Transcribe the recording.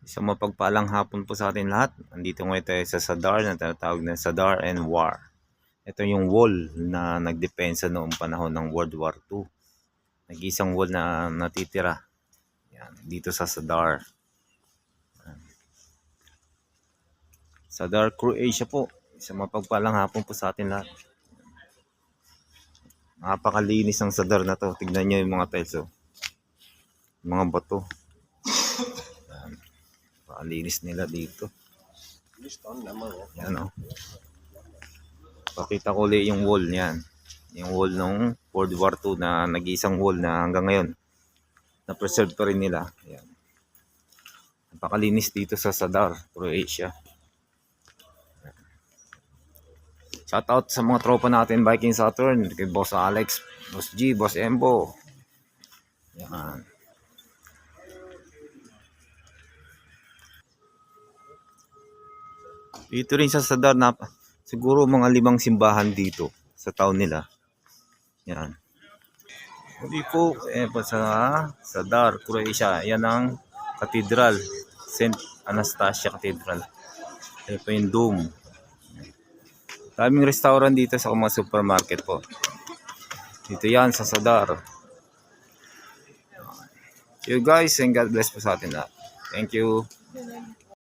Isang mapagpalang hapon po sa atin lahat. Andito ngayon tayo sa Sadar na tinatawag na Sadar and War. Ito yung wall na nagdepensa noong panahon ng World War II. Nag-isang wall na natitira. Yan, dito sa Sadar. Sadar, Croatia po. Isang mapagpalang hapon po sa atin lahat. Napakalinis ng Sadar na to. Tignan nyo yung mga tiles. Oh. Mga bato. Linis nila dito. Yan o. Pakita ko ulit yung wall niyan. Yung wall ng World War II na nag-iisang wall na hanggang ngayon na-preserve pa rin nila. Yan. Napakalinis dito sa Sadar, Croatia. Shout out sa mga tropa natin, Viking Saturn, kay Boss Alex, Boss G, Boss Embo. Yan. Dito rin sa Sadar na siguro mga 5 simbahan dito sa town nila. Yan. Hindi po sa Sadar, Croatia. Yan ang Cathedral, St. Anastasia Cathedral. Yan po yung dome. Daming restaurant dito sa mga supermarket po. Dito yan sa Sadar. You guys and God bless po sa atin lahat. Thank you.